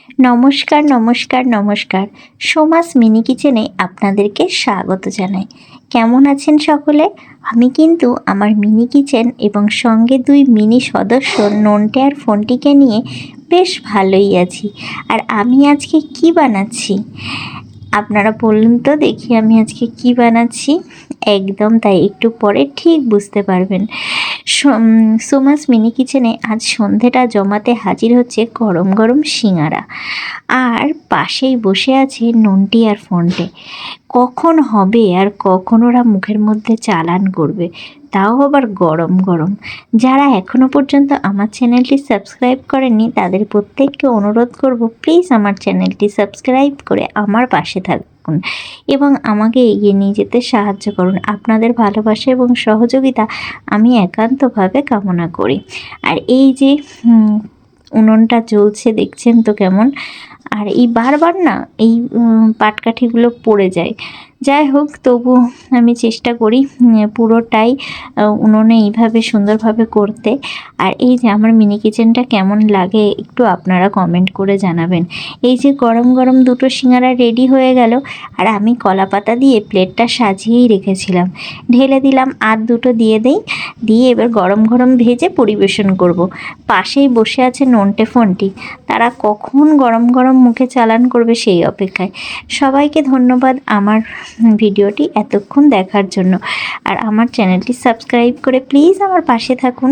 নমস্কার নমস্কার নমস্কার। সোমাস মিনি কিচেনে আপনাদেরকে স্বাগত জানাই। কেমন আছেন সকলে? আমি কিন্তু আমার মিনি কিচেন এবং সঙ্গে 2 মিনি সদস্য নন্টে আর ফোনটিকে নিয়ে বেশ ভালোই আছি। আর আমি আজকে কি বানাচ্ছি আপনারা বলুন তো দেখি, আমি আজকে কি বানাচ্ছি? একদম তাই, একটু পরে ঠিক বুঝতে পারবেন। সোমাস মিনি কিচেনে আজ সন্ধেটা জমাতে হাজির হচ্ছে গরম গরম সিঙাড়া, আর পাশেই বসে আছে নন্টি আর ফন্টে। কখন হবে আর কখন ওরা মুখের মধ্যে চালান করবে, তাও আবার গরম গরম। যারা এখনও পর্যন্ত আমার চ্যানেলটি সাবস্ক্রাইব করেননি তাদের প্রত্যেককে অনুরোধ করব, প্লিজ আমার চ্যানেলটি সাবস্ক্রাইব করে আমার পাশে থাকুন এবং আমাকে এগিয়ে নিয়ে যেতে সাহায্য করুন। আপনাদের ভালোবাসা এবং সহযোগিতা আমি একান্তভাবে কামনা করি। আর এই যে উনুনটা জ্বলছে দেখছেন তো কেমন, আর এই বারবার না এই পাটকাঠিগুলো পড়ে যায়। যাই হোক, তবু আমি চেষ্টা করি পুরোটাই উনুনে এইভাবে সুন্দরভাবে করতে। আর এই যে আমার মিনি কিচেনটা কেমন লাগে একটু আপনারা কমেন্ট করে জানাবেন। এই যে গরম গরম 2টো সিঙাড়া রেডি হয়ে গেল, আর আমি কলা পাতা দিয়ে প্লেটটা সাজিয়েই রেখেছিলাম। ঢেলে দিলাম, আর 2টো দিয়ে দিয়ে এবার গরম গরম ভেজে পরিবেশন করব। পাশেই বসে আছে নন্টে ফন্টি, তারা কখন গরম গরম মুখে চালান করবে সেই অপেক্ষায়। সবাইকে ধন্যবাদ আমার ভিডিওটি এতক্ষণ দেখার জন্য, আর আমার চ্যানেলটি সাবস্ক্রাইব করে প্লিজ আমার পাশে থাকুন।